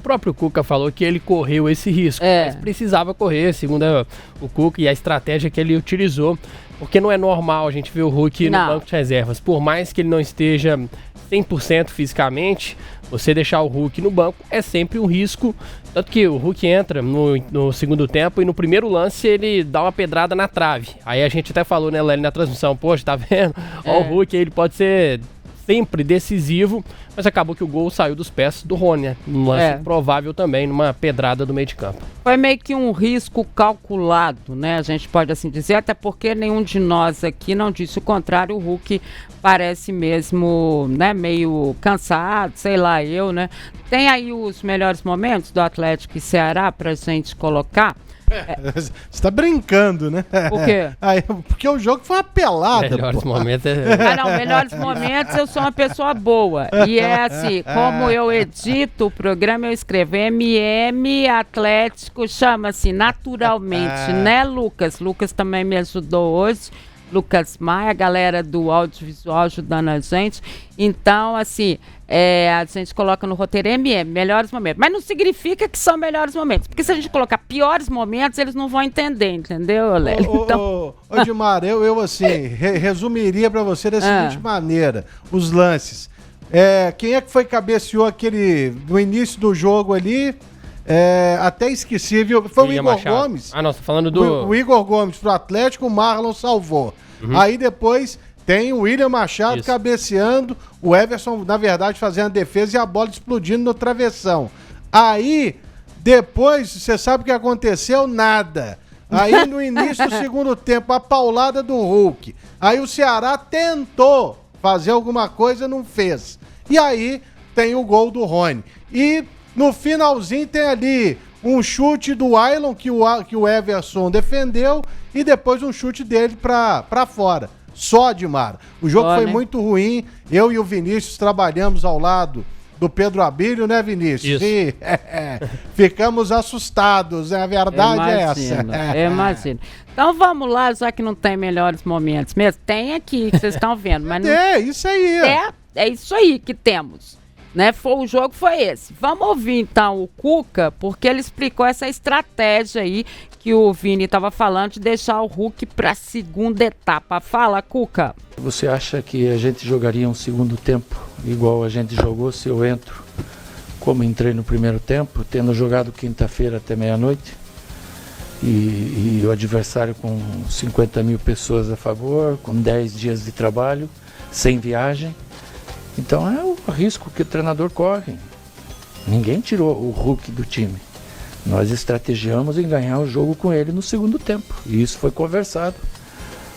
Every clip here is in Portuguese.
próprio Cuca falou que ele correu esse risco, mas precisava correr, segundo o Cuca, e a estratégia que ele utilizou, porque não é normal a gente ver o Hulk no banco de reservas, por mais que ele não esteja 100% fisicamente, você deixar o Hulk no banco é sempre um risco, tanto que o Hulk entra no segundo tempo e no primeiro lance ele dá uma pedrada na trave. Aí a gente até falou, né, Lely, na transmissão, poxa, tá vendo? Ó, o Hulk, ele pode ser sempre decisivo, mas acabou que o gol saiu dos pés do Rony, né? Um lance provável também, numa pedrada do meio de campo. Foi meio que um risco calculado, né? A gente pode assim dizer, até porque nenhum de nós aqui não disse o contrário. O Hulk parece mesmo, né, meio cansado, sei lá, Tem aí os melhores momentos do Atlético e Ceará pra gente colocar? Você tá brincando, né? Por quê? Porque o jogo foi uma pelada. Melhores momentos melhores momentos, eu sou uma pessoa boa. E é assim, como eu edito o programa, eu escrevo MM Atlético, chama-se naturalmente, né, Lucas? Lucas também me ajudou hoje. Lucas Maia, a galera do audiovisual ajudando a gente. Então, assim, a gente coloca no roteiro MM, melhores momentos. Mas não significa que são melhores momentos. Porque se a gente colocar piores momentos, eles não vão entender, entendeu, Lélio? Ô, Dimar, eu assim, resumiria pra você da seguinte maneira, os lances. Quem é que foi cabeceou aquele, no início do jogo ali, até esqueci, viu? Foi o Igor Machado. Gomes. Ah, não, tô falando do... O Igor Gomes pro Atlético, o Marlon salvou. Aí depois tem o William Machado cabeceando, o Everson, na verdade, fazendo a defesa e a bola explodindo no travessão. Aí, depois, você sabe o que aconteceu? Nada. Aí, no início do segundo tempo, a paulada do Hulk. Aí o Ceará tentou fazer alguma coisa, não fez. E aí, tem o gol do Rony. E no finalzinho tem ali um chute do Ailon que o Everson defendeu e depois um chute dele pra fora. Só, Dimar. O jogo foi muito ruim. Eu e o Vinícius trabalhamos ao lado do Pedro Abílio, né, Vinícius? Isso. Ficamos assustados, né? A verdade é essa. Imagino. Então vamos lá, já que não tem melhores momentos mesmo. Tem aqui, que vocês estão vendo. Mas não... isso aí. É isso aí que temos. Né? O jogo foi esse. Vamos ouvir então o Cuca, porque ele explicou essa estratégia aí que o Vini estava falando de deixar o Hulk para a segunda etapa. Fala, Cuca. Você acha que a gente jogaria um segundo tempo igual a gente jogou se eu entro como entrei no primeiro tempo, tendo jogado quinta-feira até meia-noite e o adversário com 50 mil pessoas a favor, com 10 dias de trabalho, sem viagem? Então é o risco que o treinador corre. Ninguém tirou o Hulk do time. Nós estrategiamos em ganhar o jogo com ele no segundo tempo. E isso foi conversado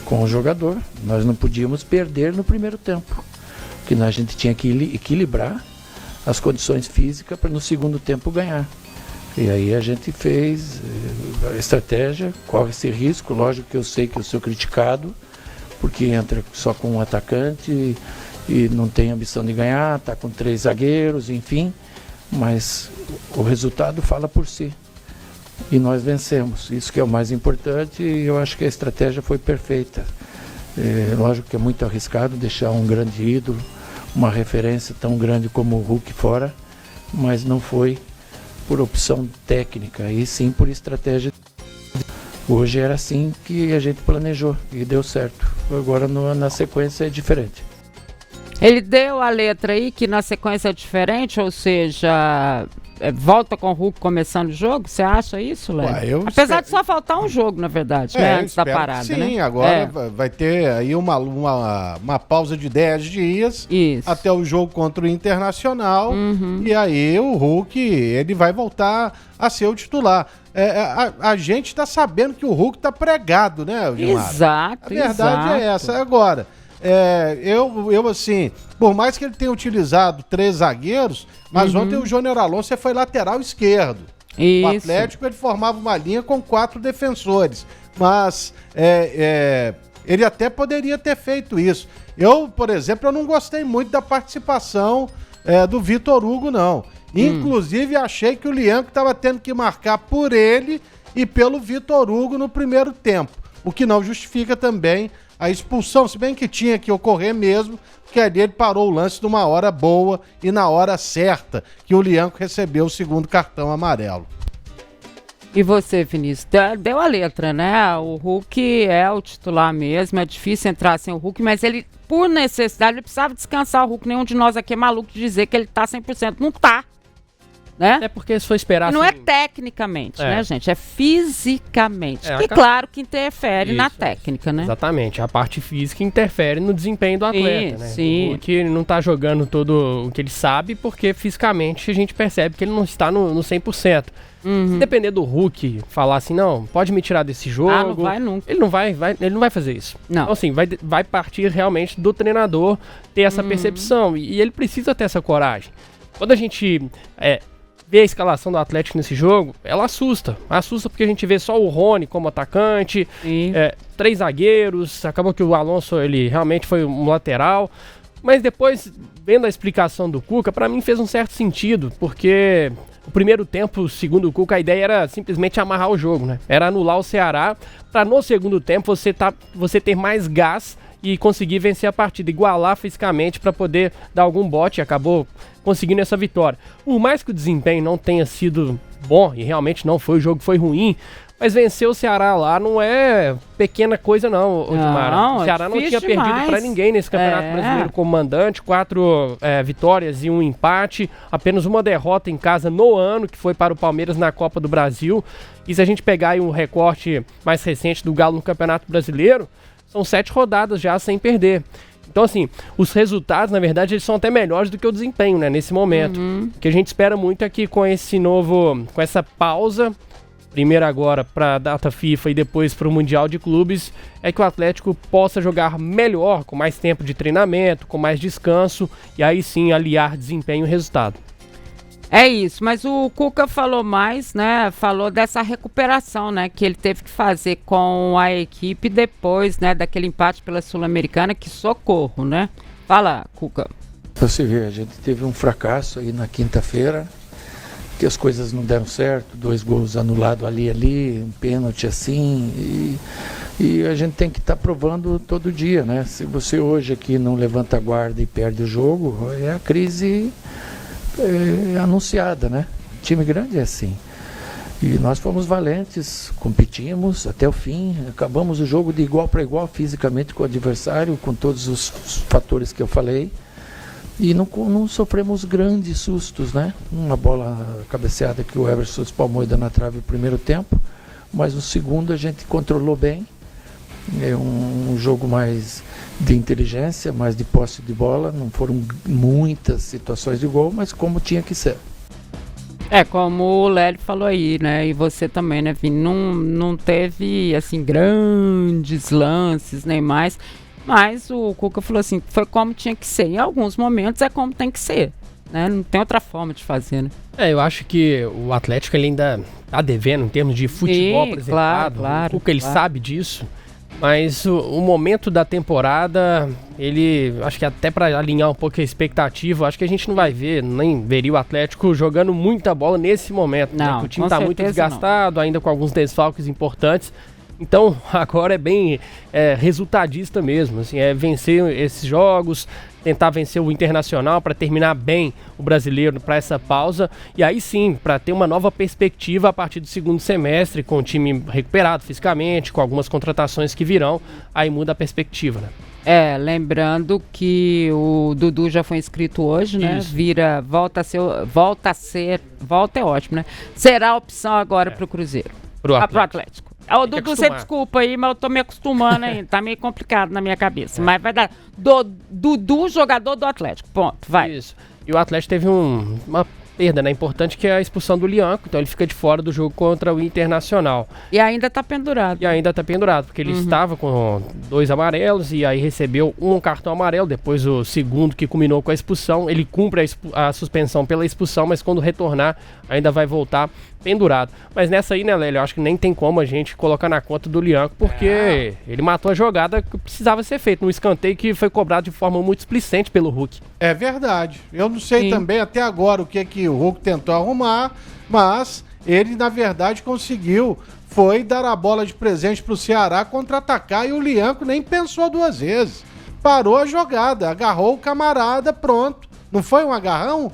com o jogador. Nós não podíamos perder no primeiro tempo. Porque a gente tinha que equilibrar as condições físicas para no segundo tempo ganhar. E aí a gente fez a estratégia, corre esse risco. Lógico que eu sei que eu sou criticado, porque entra só com um atacante e não tem ambição de ganhar, está com 3 zagueiros, enfim, mas o resultado fala por si. E nós vencemos, isso que é o mais importante, e eu acho que a estratégia foi perfeita. Lógico que é muito arriscado deixar um grande ídolo, uma referência tão grande como o Hulk fora, mas não foi por opção técnica, e sim por estratégia. Hoje era assim que a gente planejou e deu certo. Agora na sequência é diferente. Ele deu a letra aí que na sequência é diferente, ou seja, volta com o Hulk começando o jogo? Você acha isso, Léo? Apesar de só faltar um jogo, na verdade, né, antes da parada, sim, né? Agora vai ter aí uma pausa de 10 dias até o jogo contra o Internacional. E aí o Hulk, ele vai voltar a ser o titular. A gente tá sabendo que o Hulk tá pregado, né, Gilmar? Exato, a verdade é essa. Agora, eu assim, por mais que ele tenha utilizado 3 zagueiros, mas ontem o Júnior Alonso foi lateral esquerdo. Isso. O Atlético, ele formava uma linha com 4 defensores, mas ele até poderia ter feito isso. Eu, por exemplo, eu não gostei muito da participação do Vitor Hugo, não. Inclusive, achei que o Lianco estava tendo que marcar por ele e pelo Vitor Hugo no primeiro tempo, o que não justifica também a expulsão, se bem que tinha que ocorrer mesmo, porque ali ele parou o lance numa hora boa e na hora certa, que o Lianco recebeu o segundo cartão amarelo. E você, Vinícius? Deu a letra, né? O Hulk é o titular mesmo, é difícil entrar sem o Hulk, mas ele, por necessidade, ele precisava descansar o Hulk. Nenhum de nós aqui é maluco de dizer que ele tá 100%. Não tá. Né? É porque se for esperar... Não é tecnicamente, né, gente? É fisicamente. Que claro que interfere na técnica, né? Exatamente. A parte física interfere no desempenho do atleta, né? Sim. O Hulk não tá jogando todo o que ele sabe, porque fisicamente a gente percebe que ele não está no 100%. Se depender do Hulk falar assim, não, pode me tirar desse jogo... Ah, não vai nunca. Ele não vai fazer isso. Não. Então, assim, vai partir realmente do treinador ter essa percepção. E ele precisa ter essa coragem. Quando a gente... ver a escalação do Atlético nesse jogo, ela assusta. Assusta porque a gente vê só o Rony como atacante, 3 zagueiros, acabou que o Alonso, ele realmente foi um lateral, mas depois, vendo a explicação do Cuca, pra mim fez um certo sentido, porque o primeiro tempo, o segundo Cuca, a ideia era simplesmente amarrar o jogo, né? Era anular o Ceará, pra no segundo tempo você ter mais gás e conseguir vencer a partida, igualar fisicamente para poder dar algum bote, e acabou conseguindo essa vitória. Por mais que o desempenho não tenha sido bom, e realmente não foi, o jogo foi ruim, mas vencer o Ceará lá não é pequena coisa não, Odmar. O Ceará não tinha perdido para ninguém nesse Campeonato Brasileiro como mandante, 4 vitórias e 1 empate, apenas uma derrota em casa no ano, que foi para o Palmeiras na Copa do Brasil. E se a gente pegar aí um recorte mais recente do Galo no Campeonato Brasileiro, são 7 rodadas já sem perder. Então, assim, os resultados, na verdade, eles são até melhores do que o desempenho, né, nesse momento. O que a gente espera muito é que com essa pausa, primeiro agora para a data FIFA e depois para o Mundial de Clubes, é que o Atlético possa jogar melhor, com mais tempo de treinamento, com mais descanso, e aí sim aliar desempenho e resultado. É isso, mas o Cuca falou mais, né? Falou dessa recuperação, né? Que ele teve que fazer com a equipe depois, né? Daquele empate pela Sul-Americana, que socorro, né? Fala, Cuca. Você vê, a gente teve um fracasso aí na quinta-feira, que as coisas não deram certo, 2 gols anulados ali, um pênalti assim, e a gente tem que estar provando todo dia, né? Se você hoje aqui não levanta a guarda e perde o jogo, é a crise... anunciada, né? Time grande é assim. E nós fomos valentes, competimos até o fim, acabamos o jogo de igual para igual fisicamente com o adversário, com todos os fatores que eu falei, e não sofremos grandes sustos, né? Uma bola cabeceada que o Everson espalmou na trave no primeiro tempo, mas no segundo a gente controlou bem. É um jogo mais de inteligência, mais de posse de bola, não foram muitas situações de gol, mas como tinha que ser. Como o Lélio falou aí, né, e você também, né, Vini, não teve, assim, grandes lances, nem mais, mas o Cuca falou assim, foi como tinha que ser, em alguns momentos é como tem que ser, né, não tem outra forma de fazer, né. Eu acho que o Atlético ele ainda tá devendo em termos de futebol apresentado, claro, o Cuca ele sabe disso. Mas o momento da temporada, ele, acho que até para alinhar um pouco a expectativa, acho que a gente não vai ver, nem veria o Atlético jogando muita bola nesse momento, não, né? O time está muito desgastado, ainda com alguns desfalques importantes. Então agora é bem resultadista mesmo, assim, é vencer esses jogos, tentar vencer o Internacional para terminar bem o Brasileiro para essa pausa, e aí sim, para ter uma nova perspectiva a partir do segundo semestre, com o time recuperado fisicamente, com algumas contratações que virão, aí muda a perspectiva, né? Lembrando que o Dudu já foi inscrito hoje, né? Isso. Volta é ótimo, né? Será a opção agora pro Cruzeiro. Pro Atlético. O Dudu, você desculpa aí, mas eu tô me acostumando ainda. Tá meio complicado na minha cabeça. Mas vai dar. Dudu, jogador do Atlético. Ponto. Vai. Isso. E o Atlético teve uma perda, né? Importante, que é a expulsão do Lianco. Então ele fica de fora do jogo contra o Internacional. E ainda tá pendurado. Porque ele estava com 2 amarelos e aí recebeu um cartão amarelo. Depois o segundo, que culminou com a expulsão. Ele cumpre a suspensão pela expulsão, mas quando retornar ainda vai voltar pendurado. Mas nessa aí, né, Lélio, eu acho que nem tem como a gente colocar na conta do Lianco, porque ele matou a jogada que precisava ser feita, num escanteio que foi cobrado de forma muito displicente pelo Hulk. É verdade. Eu não sei também até agora o que o Hulk tentou arrumar, mas ele na verdade conseguiu, foi dar a bola de presente pro Ceará contra-atacar e o Lianco nem pensou duas vezes. Parou a jogada, agarrou o camarada, pronto. Não foi um agarrão?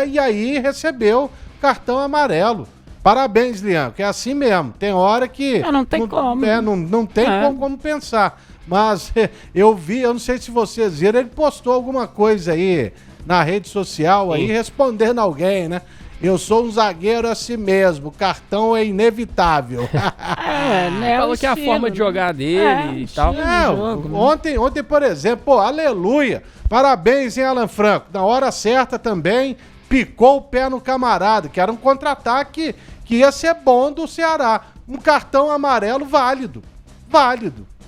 E aí recebeu cartão amarelo. Parabéns, Lianco, é assim mesmo. Tem hora que... não tem como. Não tem como pensar. Mas eu não sei se vocês viram, ele postou alguma coisa aí na rede social, aí respondendo alguém, né? Eu sou um zagueiro assim mesmo, cartão é inevitável. Né? Falou que é a forma de jogar dele e tal. Ontem, por exemplo, aleluia. Parabéns, hein, Alan Franco. Na hora certa também, picou o pé no camarada, que era um contra-ataque que ia ser bom do Ceará. Um cartão amarelo válido.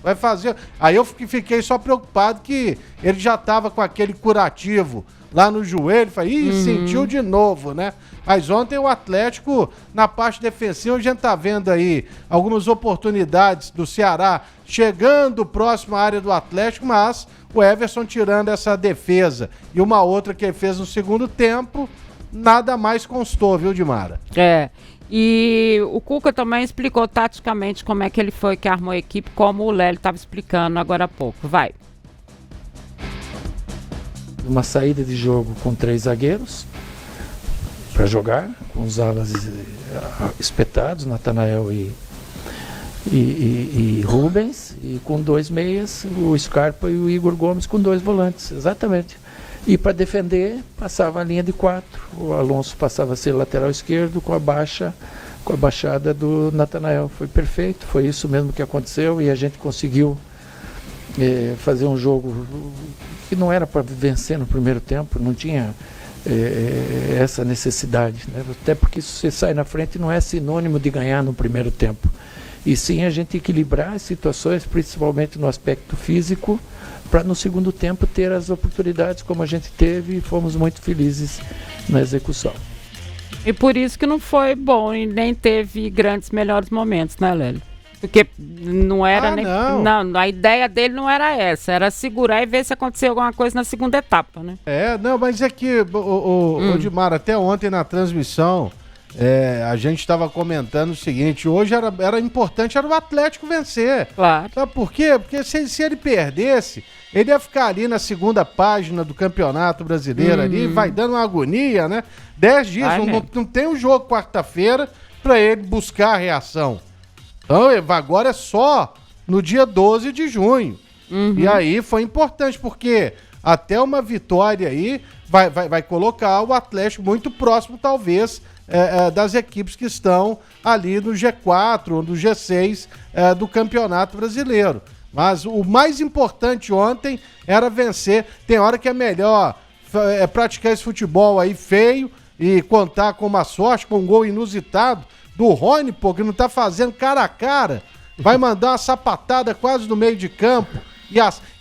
Vai fazer... Aí eu fiquei só preocupado que ele já tava com aquele curativo lá no joelho. Falei, sentiu de novo, né? Mas ontem o Atlético, na parte defensiva, a gente tá vendo aí algumas oportunidades do Ceará chegando próximo à área do Atlético, mas o Everson tirando essa defesa e uma outra que ele fez no segundo tempo, nada mais constou, viu, Dimara? E o Cuca também explicou taticamente como é que ele foi que armou a equipe, como o Lélio estava explicando agora há pouco. Vai. Uma saída de jogo com 3 zagueiros para jogar, com os alas espetados, Natanael e Rubens, e com 2 meias, o Scarpa e o Igor Gomes com 2 volantes, exatamente. E para defender, passava a linha de 4, o Alonso passava a ser lateral esquerdo com a baixada do Natanael. Foi perfeito, foi isso mesmo que aconteceu e a gente conseguiu fazer um jogo que não era para vencer no primeiro tempo, não tinha essa necessidade, né? Até porque se você sai na frente não é sinônimo de ganhar no primeiro tempo, e sim a gente equilibrar as situações, principalmente no aspecto físico, para no segundo tempo ter as oportunidades como a gente teve, e fomos muito felizes na execução. E por isso que não foi bom e nem teve grandes melhores momentos, né, Lélio? Porque não era não, a ideia dele não era essa, era segurar e ver se acontecia alguma coisa na segunda etapa, né? Mas é que, o Dimar, até ontem na transmissão, a gente estava comentando o seguinte, hoje era importante, era o Atlético vencer. Claro. Sabe por quê? Porque se ele perdesse, ele ia ficar ali na segunda página do Campeonato Brasileiro ali, vai dando uma agonia, né? 10 dias, não tem um jogo quarta-feira para ele buscar a reação. Então, agora é só no dia 12 de junho. E aí foi importante, porque até uma vitória aí vai colocar o Atlético muito próximo, talvez, das equipes que estão ali no G4 ou no G6 do Campeonato Brasileiro. Mas o mais importante ontem era vencer. Tem hora que é melhor praticar esse futebol aí feio e contar com uma sorte, com um gol inusitado do Rony, pô, que não tá fazendo cara a cara, vai mandar uma sapatada quase no meio de campo.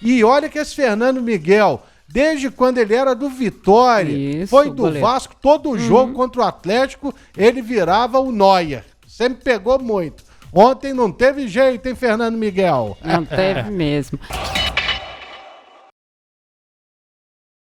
E olha que esse Fernando Miguel, desde quando ele era do Vitória, foi do Vasco, todo o jogo contra o Atlético, ele virava o Neuer. Sempre pegou muito. Ontem não teve jeito, hein, Fernando Miguel? Não teve mesmo.